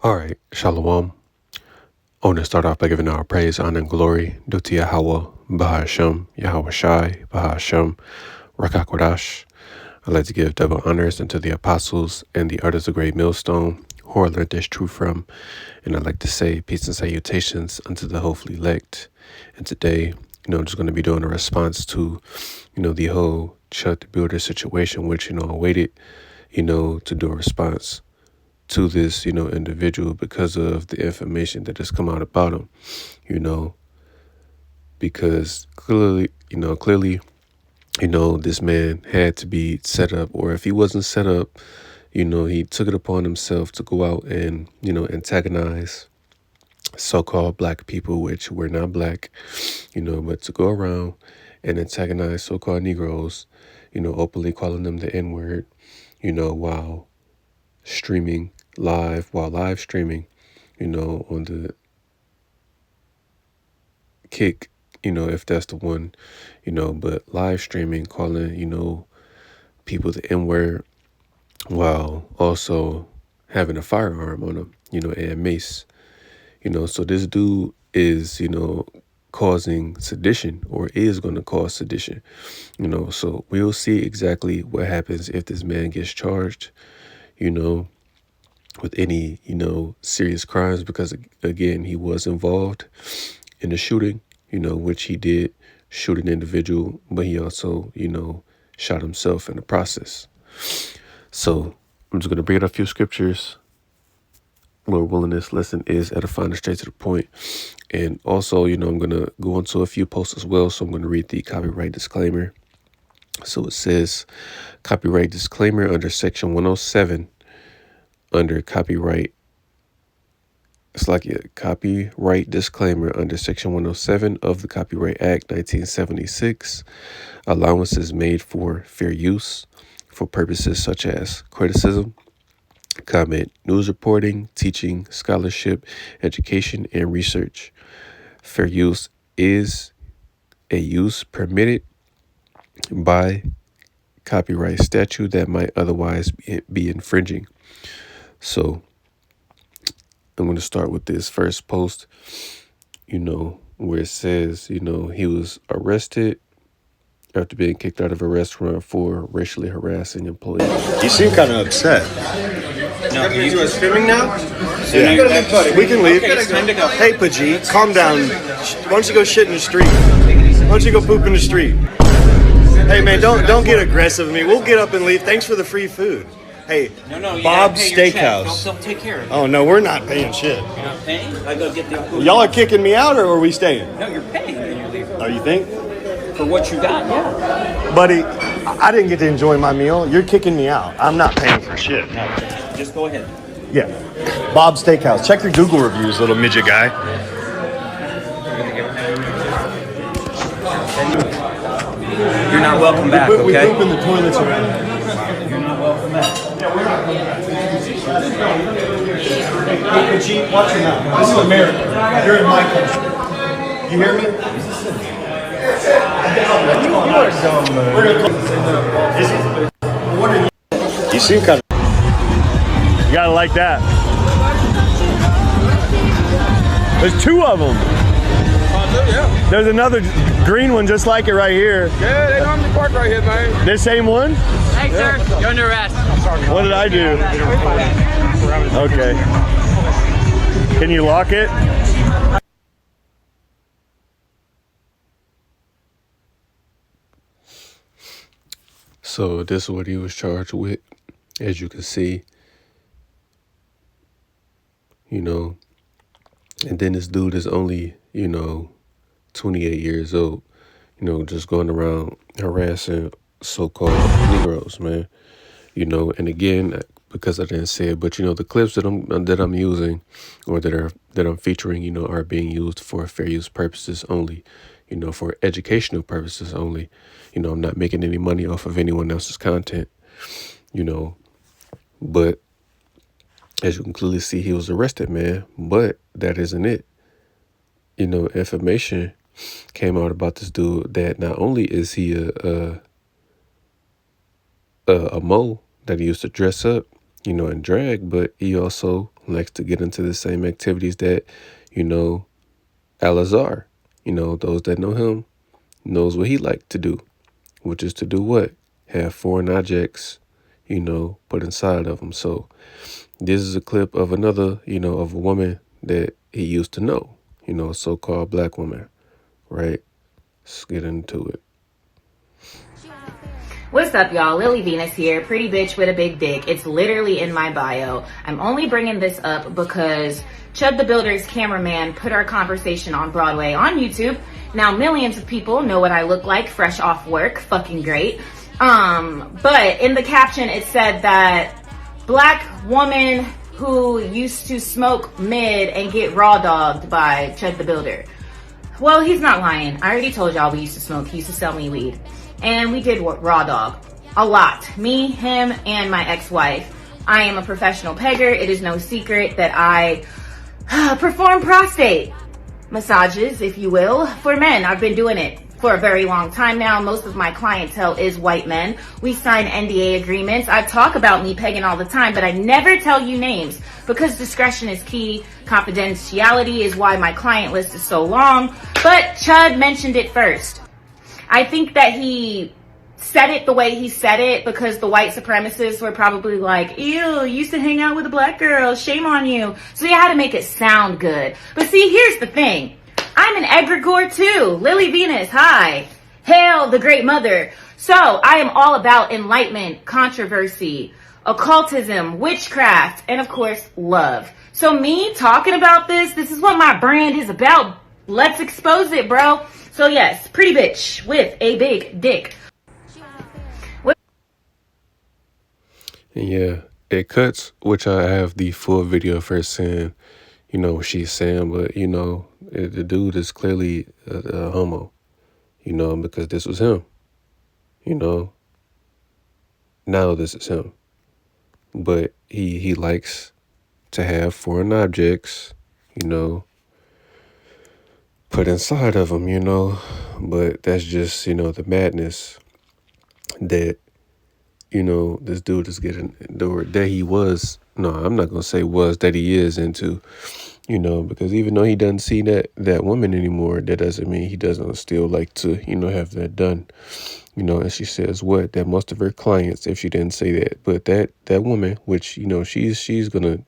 All right, Shalom. I want to start off by giving our praise, honor, and glory due to Yahweh, Bahashem, Yahweh Shai, Bahashem, Rakakwadash. I'd like to give double honors unto the apostles and the artists of great millstone, who I learned this truth from. And I'd like to say peace and salutations unto the hopefully elect. And today, I'm just going to be doing a response to, the whole Chuck the Builder situation, which, I waited, to do a response to this, individual because of the information that has come out about him, because clearly, this man had to be set up, or if he wasn't set up, he took it upon himself to go out and, antagonize so-called black people, which were not black, but to go around and antagonize so-called Negroes, openly calling them the N-word, while live streaming, on the Kick, if that's the one, but live streaming, calling, people the N-word while also having a firearm on them, and mace, so this dude is, causing sedition, or is going to cause sedition, so we'll see exactly what happens if this man gets charged, with any, serious crimes, because again, he was involved in the shooting, which he did shoot an individual, but he also, shot himself in the process. So I'm just going to bring out a few scriptures. Lord willing, this lesson is edifying and straight to the point. And also, I'm going to go into a few posts as well. So I'm going to read the copyright disclaimer. So it says, copyright disclaimer under section 107, under copyright. It's like a copyright disclaimer under section 107 of the Copyright Act 1976. Allowance is made for fair use for purposes such as criticism, comment, news reporting, teaching, scholarship, education, and research. Fair use is a use permitted by copyright statute that might otherwise be infringing. So I'm going to start with this first post, where it says, he was arrested after being kicked out of a restaurant for racially harassing employees. You seem kind of upset. No, you guys filming now? Yeah, we can leave. Okay, it's time to go. Hey, Pajit, calm down. Why don't you go shit in the street? Why don't you go poop in the street? Hey, man, don't get aggressive with me. We'll get up and leave. Thanks for the free food. Hey, No, you Bob's gotta pay your check. Steakhouse. They'll take care of it. Oh, no, we're not paying shit. You're not paying? I go get the. Y'all are kicking me out, or are we staying? No, you're paying when you leave. Oh, you think? For what you got, yeah. Buddy, I didn't get to enjoy my meal. You're kicking me out. I'm not paying for shit. No, just go ahead. Yeah. Bob's Steakhouse. Check your Google reviews, little midget guy. You're not welcome back, We okay? poop in the toilets around. You're not welcome back. Hey, Pajit, watch your mouth. This is America. You're in my country. You hear me? You are dumb, man. What are you? You seem kind of... You gotta like that. There's two of them. Yeah. There's another green one just like it right here. Yeah, they normally park right here, man. This same one? Hey, sir, you're under arrest. What did I do? Okay. Can you lock it? So this is what he was charged with, as you can see, and then this dude is only, 28 years old, just going around harassing so-called Negroes, man, and again, because I didn't say it, but the clips that I'm using, or that I'm featuring, are being used for fair use purposes only, for educational purposes only. I'm not making any money off of anyone else's content, but as you can clearly see, he was arrested, man, but that isn't it. Information came out about this dude that not only is he a mole that he used to dress up, and drag, but he also likes to get into the same activities that, Alazar, those that know him, knows what he liked to do, which is to do what? Have foreign objects, put inside of him. So this is a clip of another, of a woman that he used to know, a so-called black woman, right? Let's get into it. What's up, y'all? Lily Venus here, pretty bitch with a big dick. It's literally in my bio. I'm only bringing this up because Chud the Builder's cameraman put our conversation on Broadway on YouTube. Now millions of people know what I look like fresh off work. Fucking great. But in the caption it said that black woman who used to smoke mid and get raw dogged by Chud the Builder. Well, he's not lying. I already told y'all we used to smoke. He used to sell me weed. And we did raw dog. A lot. Me, him, and my ex-wife. I am a professional pegger. It is no secret that I perform prostate massages, if you will, for men. I've been doing it for a very long time now. Most of my clientele is white men. We sign NDA agreements. I talk about me pegging all the time, but I never tell you names because discretion is key. Confidentiality is why my client list is so long. But Chud mentioned it first. I think that he said it the way he said it because the white supremacists were probably like, ew, you used to hang out with a black girl, shame on you. So he had to make it sound good. But see, here's the thing. I'm an egregore too. Lily Venus, hi. Hail the great mother. So I am all about enlightenment, controversy, occultism, witchcraft, and of course, love. So me talking about this is what my brand is about. Let's expose it, bro. So yes, pretty bitch with a big dick. Yeah, it cuts, which I have the full video of her saying, what she's saying, but, the dude is clearly a homo, because this was him, now this is him. But he likes to have foreign objects, put inside of him, but that's just, the madness that, this dude is getting, that he was, no, I'm not going to say was, that he is into, because even though he doesn't see that woman anymore, that doesn't mean he doesn't still like to, have that done, and she says what, that most of her clients, if she didn't say that, but that woman, which, she's going to,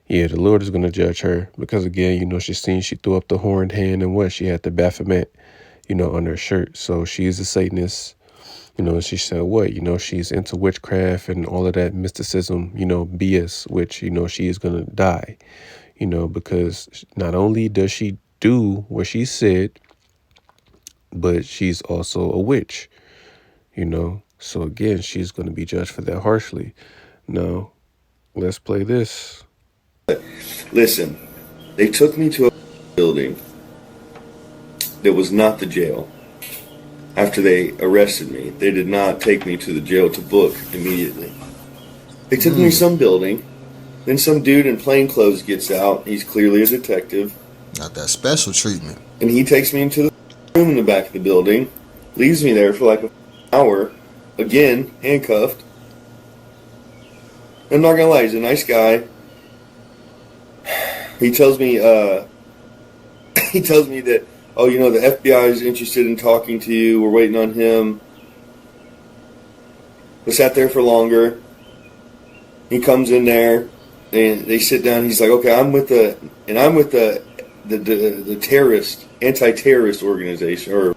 yeah, the Lord is going to judge her because, again, she threw up the horned hand and what? She had the Baphomet, on her shirt. So she's a Satanist, she said what? She's into witchcraft and all of that mysticism, BS, which, she is going to die, because not only does she do what she said, but she's also a witch, So, again, she's going to be judged for that harshly. Now, let's play this. Listen, they took me to a building that was not the jail. After they arrested me, they did not take me to the jail to book immediately. They took me to some building. Then some dude in plain clothes gets out. He's clearly a detective. Got that special treatment. And he takes me into the room in the back of the building. Leaves me there for like an hour. Again, handcuffed. I'm not gonna lie, he's a nice guy. He tells me that, oh, the FBI is interested in talking to you. We're waiting on him. I sat there for longer. He comes in there, and they sit down. He's like, okay, I'm with the terrorist, anti-terrorist organization or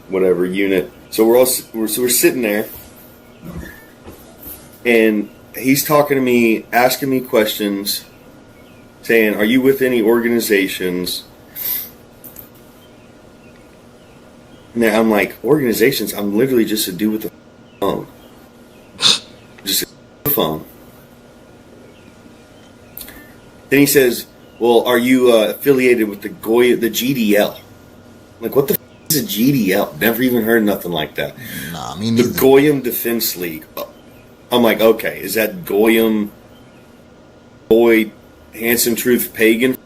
whatever unit. So we're sitting there, and he's talking to me, asking me questions, saying, are you with any organizations? Now I'm like, organizations? I'm literally just a dude with a phone. Just a phone. Then he says, well, are you affiliated with the GDL? I'm like, what the is a GDL? Never even heard nothing like that. Nah, me neither. The Goyim Defense League. I'm like, okay, is that Goyim, Boy, Handsome Truth, Pagan?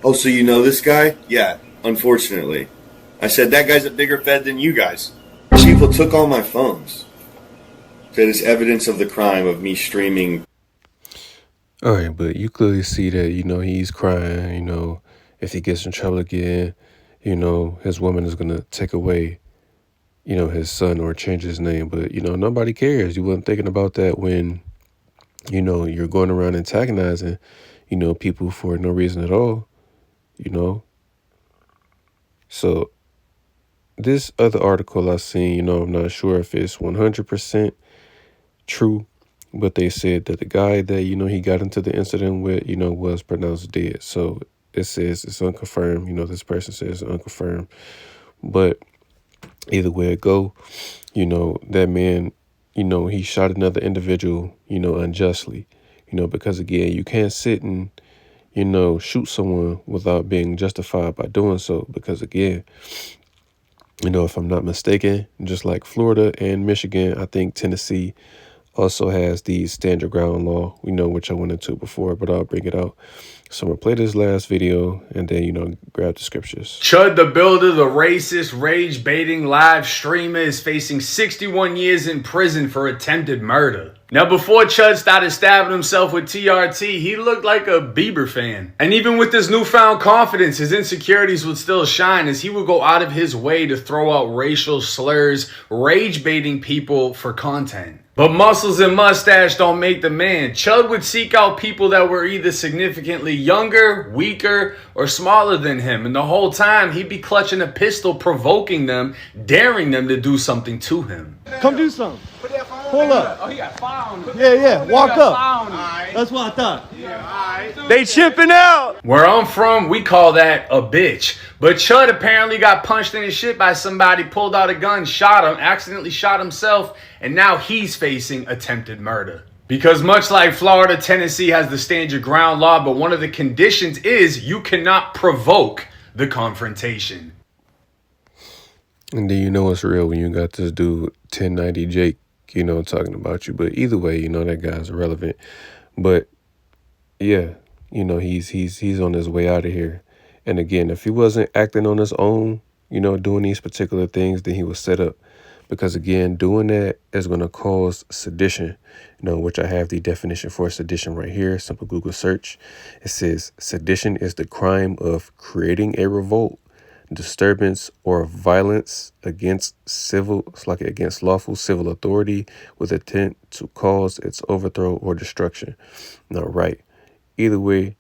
Oh, so you know this guy? Yeah, unfortunately. I said, that guy's a bigger fed than you guys. People took all my phones. Said it's evidence of the crime of me streaming. All right, but you clearly see that, he's crying, if he gets in trouble again, his woman is going to take away, his son or change his name. But, nobody cares. You weren't thinking about that when, you're going around antagonizing, people for no reason at all, you know. So this other article I seen, I'm not sure if it's 100% true, but they said that the guy that, he got into the incident with, was pronounced dead. So it says it's unconfirmed. This person says it's unconfirmed. But either way it go, that man, he shot another individual, unjustly, because again, you can't sit and, shoot someone without being justified by doing so. Because again, if I'm not mistaken, just like Florida and Michigan, I think Tennessee also has the stand your ground law, which I went into before, but I'll bring it out. So I'm going to play this last video and then, grab the scriptures. Chud the Builder, the racist, rage-baiting live streamer, is facing 61 years in prison for attempted murder. Now, before Chud started stabbing himself with TRT, he looked like a Bieber fan. And even with his newfound confidence, his insecurities would still shine as he would go out of his way to throw out racial slurs, rage-baiting people for content. But muscles and mustache don't make the man. Chud would seek out people that were either significantly younger, weaker, or smaller than him. And the whole time, he'd be clutching a pistol, provoking them, daring them to do something to him. Come do something. Pull up. Oh, he got found. Yeah. Walk up. That's what I thought. They chipping out. Where I'm from, we call that a bitch. But Chud apparently got punched in his shit by somebody, pulled out a gun, shot him, accidentally shot himself, and now he's facing attempted murder. Because much like Florida, Tennessee has the stand your ground law, but one of the conditions is you cannot provoke the confrontation. And then it's real when you got this dude 1090 Jake, talking about you. But either way, that guy's irrelevant. But yeah, he's on his way out of here. And again, if he wasn't acting on his own, doing these particular things, then he was set up. Because again, doing that is going to cause sedition, which I have the definition for sedition right here. Simple Google search. It says sedition is the crime of creating a revolt, disturbance, or violence against against lawful civil authority with intent to cause its overthrow or destruction. Now, right. Either way,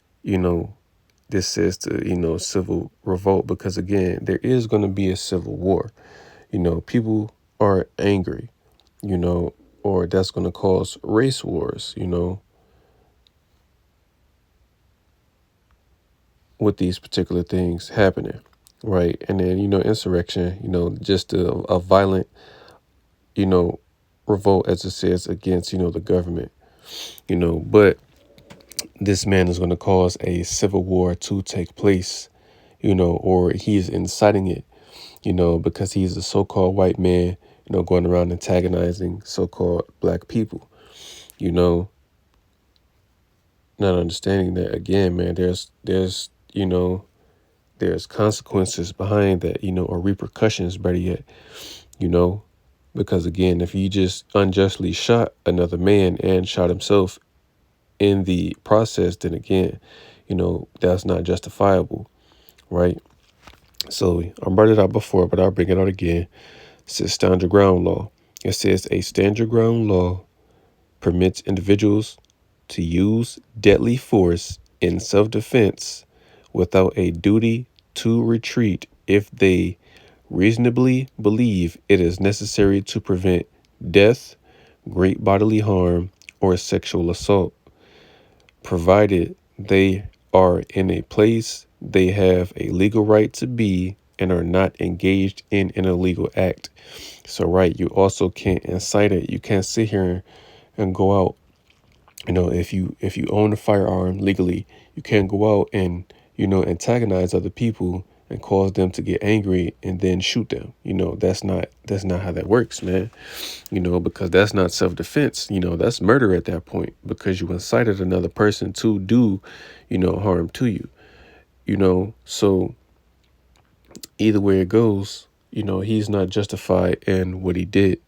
this says to, civil revolt, because again, there is going to be a civil war. People are angry, or that's going to cause race wars, with these particular things happening, right? And then, insurrection, just a violent, revolt, as it says, against, the government, but this man is going to cause a civil war to take place, or he is inciting it, because he's a so-called white man, going around antagonizing so-called black people, not understanding that, again, man, there's consequences behind that, or repercussions, better yet, because again, if he just unjustly shot another man and shot himself in the process, then again, that's not justifiable, right? So I brought it out before, but I'll bring it out again. It says stand your ground law. It says a stand your ground law permits individuals to use deadly force in self-defense without a duty to retreat if they reasonably believe it is necessary to prevent death, great bodily harm, or sexual assault, provided they are in a place they have a legal right to be and are not engaged in an illegal act. So, right, you also can't incite it. You can't sit here and go out. If you own a firearm legally, you can't go out and, antagonize other people and cause them to get angry and then shoot them. That's not how that works, man. Because that's not self-defense. That's murder at that point, because you incited another person to do, harm to you. So either way it goes, he's not justified in what he did.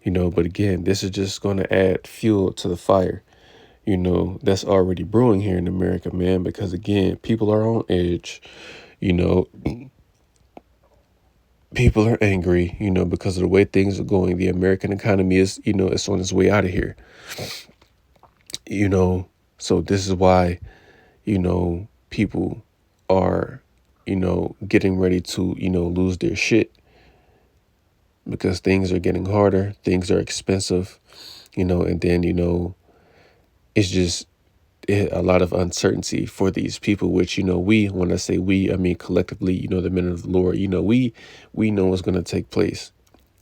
But again, this is just going to add fuel to the fire. that's already brewing here in America, man, because again, people are on edge, you know, people are angry, because of the way things are going. The American economy is, it's on its way out of here, so this is why, people are, getting ready to, lose their shit because things are getting harder, things are expensive, and then, it's just a lot of uncertainty for these people, which, when I say we, I mean collectively, the men of the Lord, we know what's going to take place,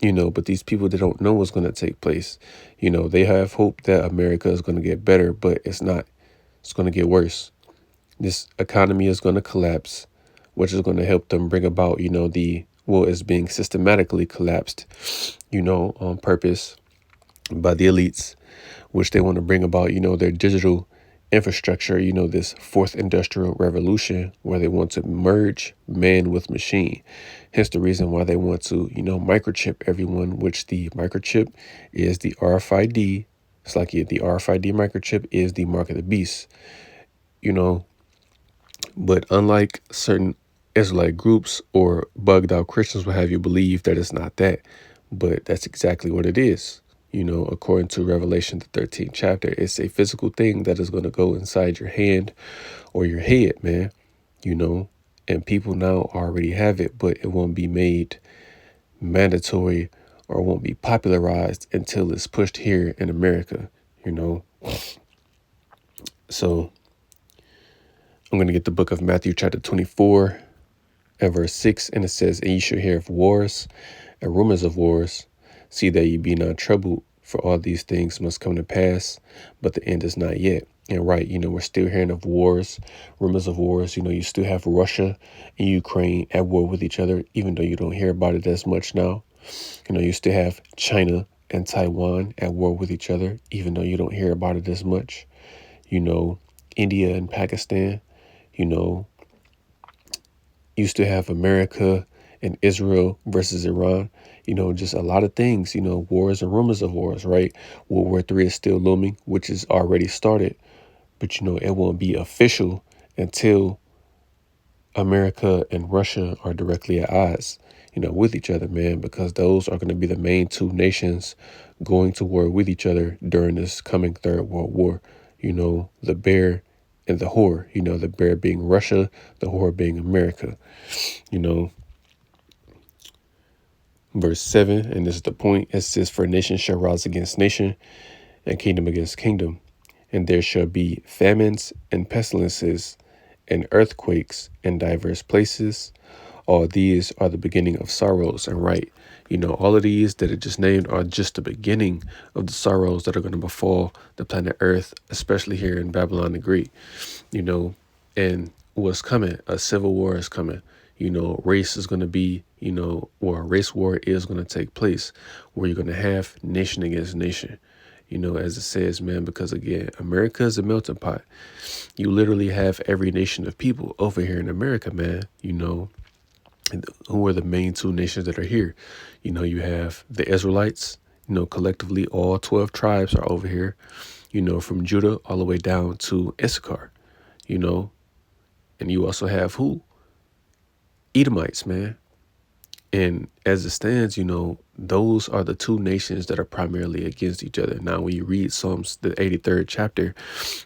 but these people, they don't know what's going to take place. They have hope that America is going to get better, but it's not. It's going to get worse. This economy is going to collapse, which is going to help them bring about, it's being systematically collapsed, on purpose by the elites, which they want to bring about, their digital infrastructure, this fourth industrial revolution where they want to merge man with machine. Hence the reason why they want to, microchip everyone, which the microchip is the RFID. It's like the RFID microchip is the mark of the beast, but unlike certain Israelite groups or bugged out Christians will have you believe that it's not that, but that's exactly what it is. According to Revelation, the 13th chapter, it's a physical thing that is going to go inside your hand or your head, man, and people now already have it, but it won't be made mandatory or won't be popularized until it's pushed here in America, So I'm going to get the book of Matthew chapter 24 and verse 6, and it says, "And ye shall hear of wars and rumors of wars. See that ye be not troubled, for all these things must come to pass, but the end is not yet." And right, we're still hearing of wars, rumors of wars. You still have Russia and Ukraine at war with each other, even though you don't hear about it as much now. You still have China and Taiwan at war with each other, even though you don't hear about it as much. India and Pakistan, you still have America and Israel versus Iran, just a lot of things, wars and rumors of wars, right? World War III is still looming, which is already started, but, it won't be official until America and Russia are directly at odds, with each other, man, because those are going to be the main two nations going to war with each other during this coming Third World War. The bear and the whore, the bear being Russia, the whore being America, Verse 7, and this is the point, it says, "For nation shall rise against nation, and kingdom against kingdom. And there shall be famines and pestilences and earthquakes in diverse places. All these are the beginning of sorrows." And right, all of these that are just named are just the beginning of the sorrows that are going to befall the planet Earth, especially here in Babylon the Great. And what's coming? A civil war is coming. Race is going to be, or a race war is going to take place where you're going to have nation against nation, as it says, man, because again, America is a melting pot. You literally have every nation of people over here in America, man, who are the main two nations that are here. You have the Israelites, collectively, all 12 tribes are over here, from Judah all the way down to Issachar, and you also have who? Edomites, man. And as it stands, those are the two nations that are primarily against each other. Now, when you read Psalms, the 83rd chapter,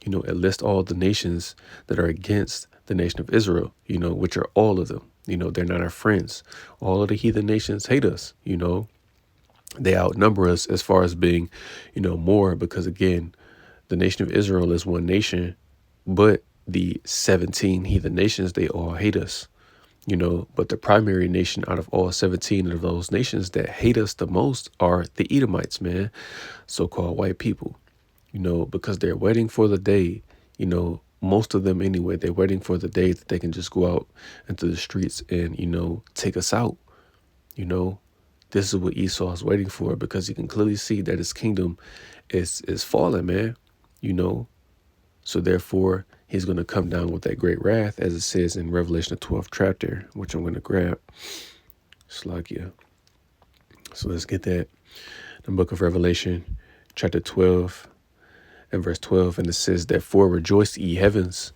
it lists all the nations that are against the nation of Israel, which are all of them. They're not our friends. All of the heathen nations hate us, They outnumber us as far as being, more, because again, the nation of Israel is one nation, but the 17 heathen nations, they all hate us. But the primary nation out of all 17 of those nations that hate us the most are the Edomites, man, so-called white people, because they're waiting for the day, most of them anyway, they're waiting for the day that they can just go out into the streets and, take us out. This is what Esau is waiting for, because he can clearly see that his kingdom is falling, man, So therefore, he's going to come down with that great wrath, as it says in Revelation, the 12th chapter, which I'm going to grab. Slakia. So let's get that. The book of Revelation, chapter 12, in verse 12, and it says, "Therefore rejoice, ye heavens,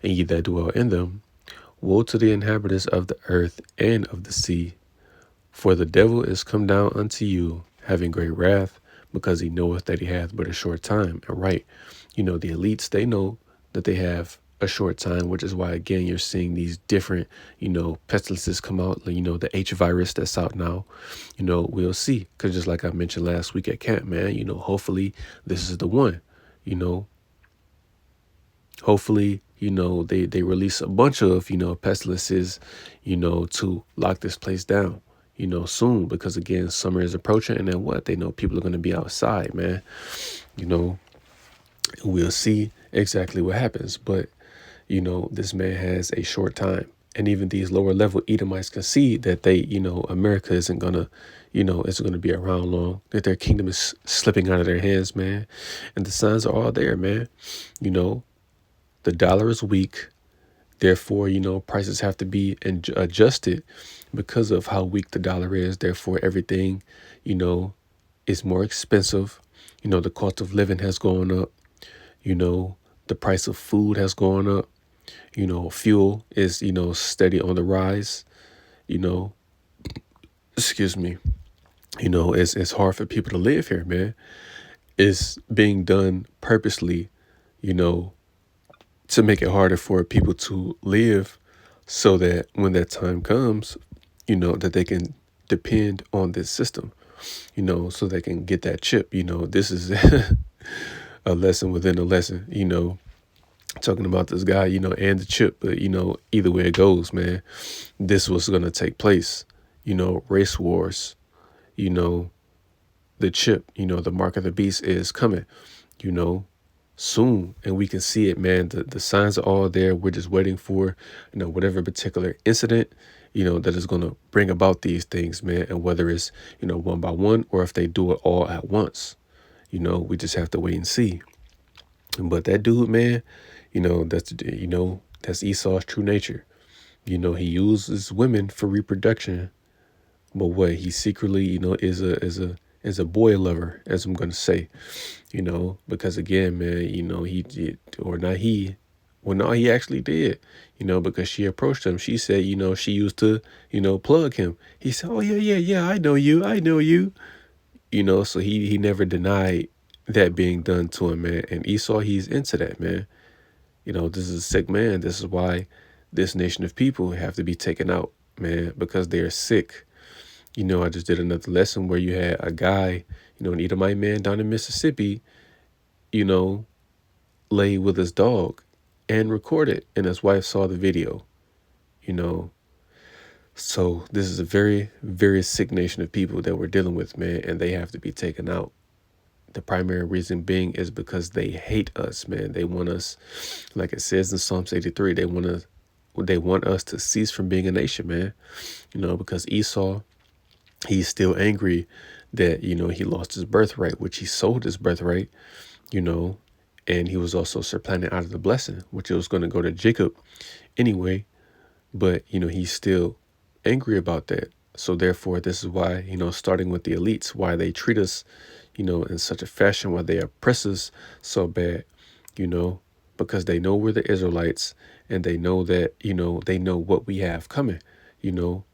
and ye that dwell in them. Woe to the inhabitants of the earth and of the sea, for the devil is come down unto you, having great wrath, because he knoweth that he hath but a short time." And right, the elites, they know that they have a short time, which is why, again, you're seeing these different, pestilences come out, the H virus that's out now. We'll see. Because just like I mentioned last week at camp, man, hopefully this is the one, hopefully, they release a bunch of, pestilences, to lock this place down, soon, because again, summer is approaching, and then what? They know people are going to be outside, man. We'll see exactly what happens. But, this man has a short time. And even these lower level Edomites can see that they, America isn't going to, isn't going to be around long, that their kingdom is slipping out of their hands, man. And the signs are all there, man. The dollar is weak. Therefore, prices have to be adjusted because of how weak the dollar is. Therefore, everything, is more expensive. The cost of living has gone up. The price of food has gone up. Fuel is, steady on the rise. Excuse me. It's hard for people to live here, man. It's being done purposely, to make it harder for people to live, so that when that time comes, that they can depend on this system, so they can get that chip. This is a lesson within a lesson, talking about this guy, and the chip. But, either way it goes, man, this was going to take place, race wars, the chip, the mark of the beast is coming, soon. And we can see it, man. The signs are all there. We're just waiting for, whatever particular incident, that is going to bring about these things, man. And whether it's, one by one, or if they do it all at once, we just have to wait and see. But that dude, man, that's Esau's true nature. He uses women for reproduction, but what he secretly, is a boy lover, as I'm gonna say, because again, man, he did, or not he, well, no, he actually did, because she approached him. She said, she used to, plug him. He said, "Oh yeah, I know you. So he never denied that being done to him, man. And Esau, he's into that, man. This is a sick man. This is why this nation of people have to be taken out, man, because they're sick. I just did another lesson where you had a guy, an Edomite man down in Mississippi, lay with his dog and recorded, and his wife saw the video, So this is a very, very sick nation of people that we're dealing with, man, and they have to be taken out. The primary reason being is because they hate us, man. They want us, like it says in Psalms 83, they want us to cease from being a nation, man. Because Esau, he's still angry that, he lost his birthright, which he sold his birthright, and he was also supplanted out of the blessing, which it was going to go to Jacob anyway. But, he's still angry about that. So therefore, this is why, starting with the elites, why they treat us, in such a fashion, why they oppress us so bad, because they know we're the Israelites, and they know that, they know what we have coming, They know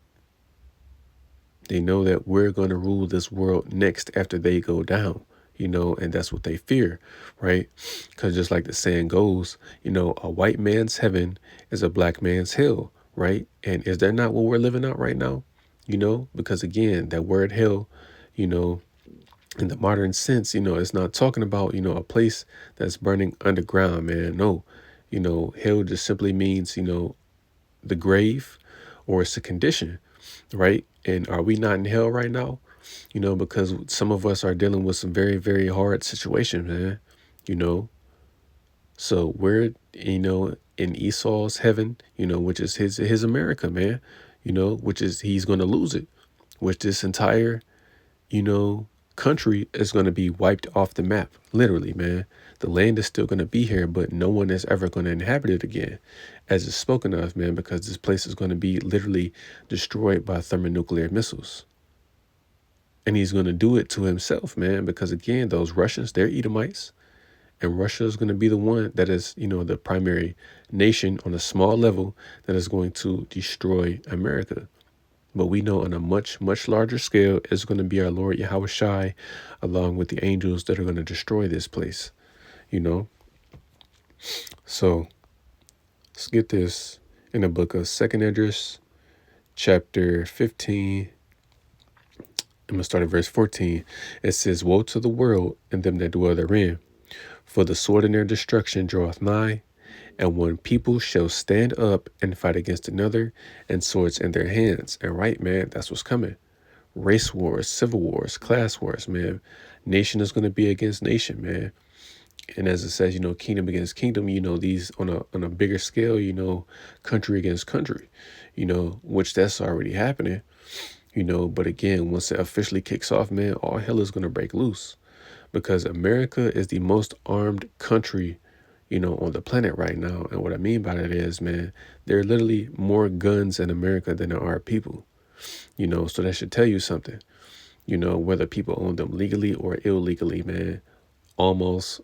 that we're going to rule this world next after they go down, and that's what they fear, right? Because just like the saying goes, a white man's heaven is a black man's hell, right? And is that not what we're living out right now? Because again, that word hell, in the modern sense, it's not talking about, a place that's burning underground, man. No, hell just simply means, the grave, or it's a condition, right? And are we not in hell right now? Because some of us are dealing with some very, very hard situations, man, So we're, in Esau's heaven, which is his America, man, which is, he's going to lose it, which this entire, country is going to be wiped off the map, literally, man. The land is still going to be here, but no one is ever going to inhabit it again, as it's spoken of, man, because this place is going to be literally destroyed by thermonuclear missiles. And he's going to do it to himself, man, because again, those Russians, they're Edomites, And Russia is going to be the one that is, the primary nation on a small level that is going to destroy America. But we know on a much, much larger scale is going to be our Lord Yahweh Shai, along with the angels that are going to destroy this place, So let's get this in the book of 2nd Esdras, chapter 15. I'm going to start at verse 14. It says, "Woe to the world and them that dwell therein, for the sword in their destruction draweth nigh, and one people shall stand up and fight against another, and swords in their hands." And right, man, that's what's coming. Race wars, civil wars, class wars, man. Nation is going to be against nation, man. And as it says, kingdom against kingdom, these on a bigger scale, country against country, which that's already happening, but again, once it officially kicks off, man, all hell is going to break loose, because America is the most armed country, on the planet right now. And what I mean by that is, man, there are literally more guns in America than there are people, so that should tell you something, whether people own them legally or illegally, man. Almost,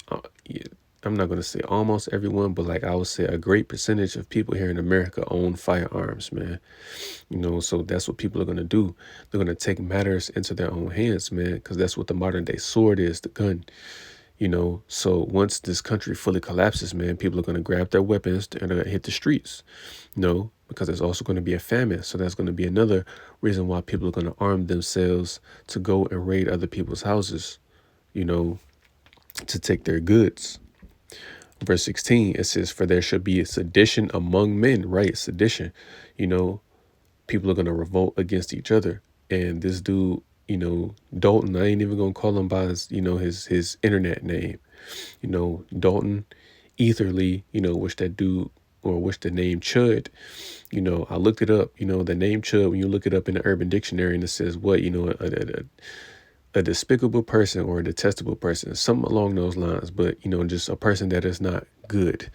I'm not going to say almost everyone, but like I would say a great percentage of people here in America own firearms, man. So that's what people are going to do. They're going to take matters into their own hands, man, because that's what the modern day sword is, the gun. So once this country fully collapses, man, people are going to grab their weapons and they're going to hit the streets, because there's also going to be a famine. So that's going to be another reason why people are going to arm themselves to go and raid other people's houses, to take their goods. Verse 16, it says, "For there shall be a sedition among men," right? Sedition, people are going to revolt against each other. And this dude, Dalton, I ain't even going to call him by his, his internet name, Dalton Etherly, which that dude, or which the name Chud, I looked it up, the name Chud, when you look it up in the Urban Dictionary, and it says what, a despicable person or a detestable person, something along those lines, but, just a person that is not good,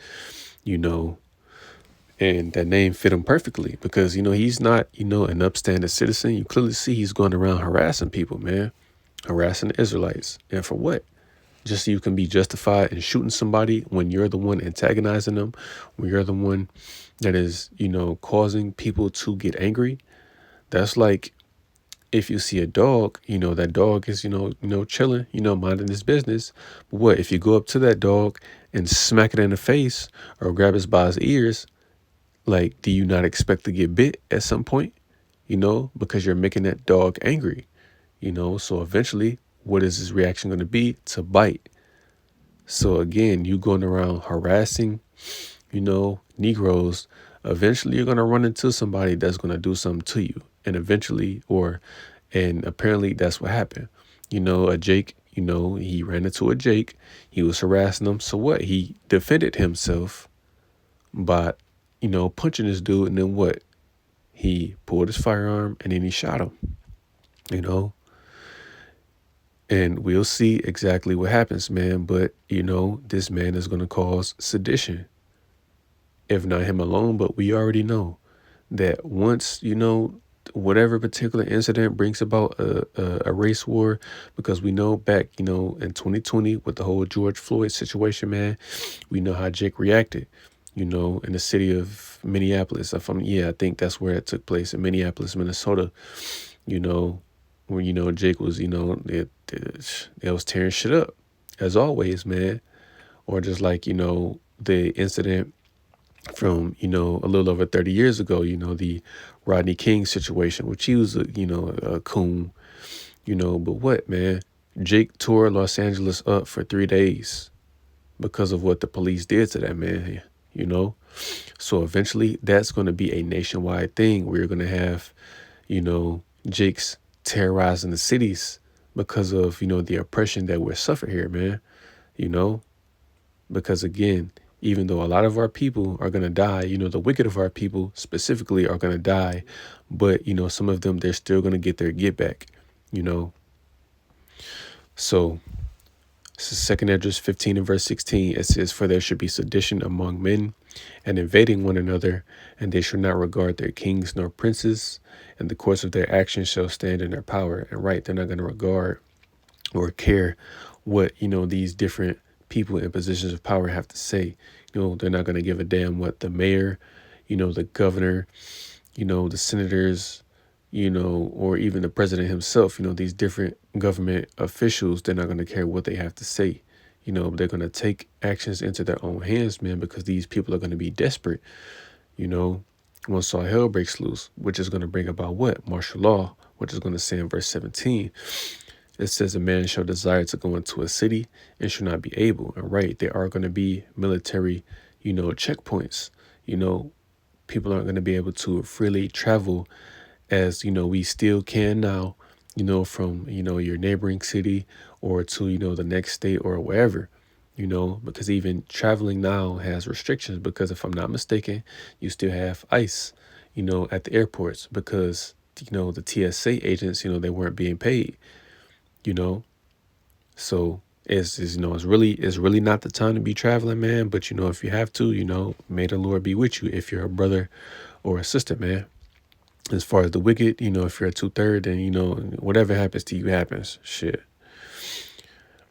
and that name fit him perfectly because, he's not, an upstanding citizen. You clearly see he's going around harassing people, man, harassing the Israelites. And for what? Just so you can be justified in shooting somebody when you're the one antagonizing them, when you're the one that is, causing people to get angry. That's like, if you see a dog, that dog is, chilling, minding his business. But what if you go up to that dog and smack it in the face or grab it by his ears? Like, do you not expect to get bit at some point? Because you're making that dog angry. So eventually, what is his reaction going to be? To bite. So again, you going around harassing, Negroes. Eventually, you're going to run into somebody that's going to do something to you. And apparently that's what happened. A Jake, he ran into a Jake. He was harassing him. So what? He defended himself by, punching this dude. And then what? He pulled his firearm and then he shot him, And we'll see exactly what happens, man. But, this man is going to cause sedition. If not him alone, but we already know that once, whatever particular incident brings about a race war, because we know back, in 2020 with the whole George Floyd situation, man, we know how Jake reacted, in the city of Minneapolis. I think that's where it took place, in Minneapolis, Minnesota, when, Jake was, it was tearing shit up, as always, man. Or just like, the incident from, a little over 30 years ago, the Rodney King situation, which he was, a coon, but what, man? Jake tore Los Angeles up for 3 days because of what the police did to that man, So eventually that's going to be a nationwide thing. We're going to have, Jake's terrorizing the cities because of, the oppression that we're suffering here, man, because again, even though a lot of our people are going to die, the wicked of our people specifically are going to die. But, some of them, they're still going to get their get back, So this is 2nd Esdras 15 and verse 16. It says, "For there should be sedition among men and invading one another, and they shall not regard their kings nor princes, and the course of their actions shall stand in their power." And right, they're not going to regard or care what, these different people in positions of power have to say. They're not going to give a damn what the mayor, the governor, the senators, or even the president himself, these different government officials, they're not going to care what they have to say. They're going to take actions into their own hands, man, because these people are going to be desperate, once all hell breaks loose, which is going to bring about what? Martial law, which is going to say in verse 17, it says a man shall desire to go into a city and shall not be able. And right, there are going to be military, checkpoints. People aren't going to be able to freely travel as, we still can now, from, your neighboring city or to, the next state or wherever, because even traveling now has restrictions because if I'm not mistaken, you still have ICE, at the airports because, the TSA agents, they weren't being paid. So it's really not the time to be traveling, man. But if you have to, may the Lord be with you if you're a brother or a sister, man. As far as the wicked, if you're a 2/3, then whatever happens to you happens. Shit.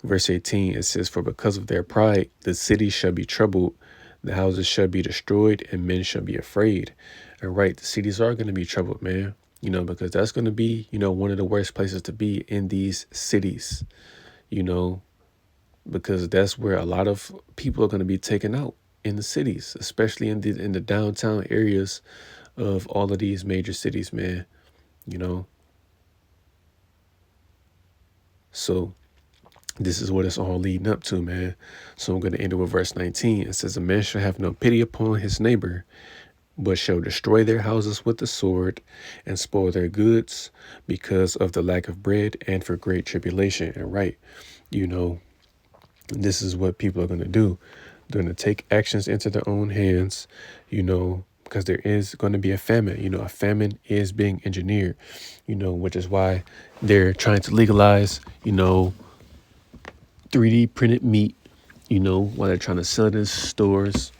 Verse 18, it says, for because of their pride, the city shall be troubled, the houses shall be destroyed, and men shall be afraid. And right, the cities are going to be troubled, man. Because that's going to be, one of the worst places to be in these cities, because that's where a lot of people are going to be taken out in the cities, especially in the downtown areas of all of these major cities, man. So this is what it's all leading up to, man. So I'm going to end it with verse 19. It says, a man shall have no pity upon his neighbor, but shall destroy their houses with the sword and spoil their goods because of the lack of bread and for great tribulation. And right, this is what people are going to do. They're going to take actions into their own hands, because there is going to be a famine. A famine is being engineered, which is why they're trying to legalize, 3D printed meat, while they're trying to sell it in stores,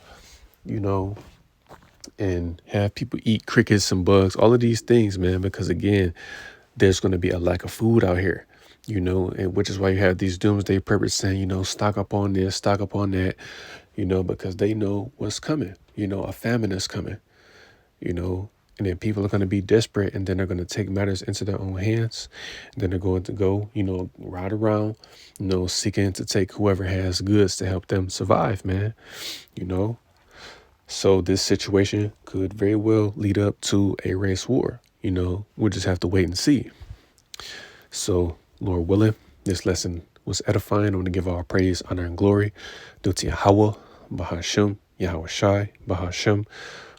and have people eat crickets and bugs, all of these things, man, because again, there's going to be a lack of food out here, and which is why you have these doomsday preppers saying, stock up on this, stock up on that, because they know what's coming, a famine is coming, and then people are going to be desperate and then they're going to take matters into their own hands. And then they're going to go, ride around, seeking to take whoever has goods to help them survive, man, So this situation could very well lead up to a race war. We'll just have to wait and see. So, Lord willing, this lesson was edifying. I want to give all praise, honor, and glory due to Yahweh, Bahashem, Yahweh Shai, Bahashem,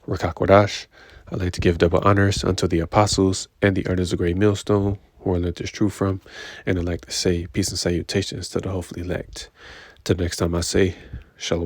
Rakakwadash. I'd like to give double honors unto the apostles and the elders of Great Millstone, who I learned this truth from. And I'd like to say peace and salutations to the hopefully elect. Till next time I say, Shalom.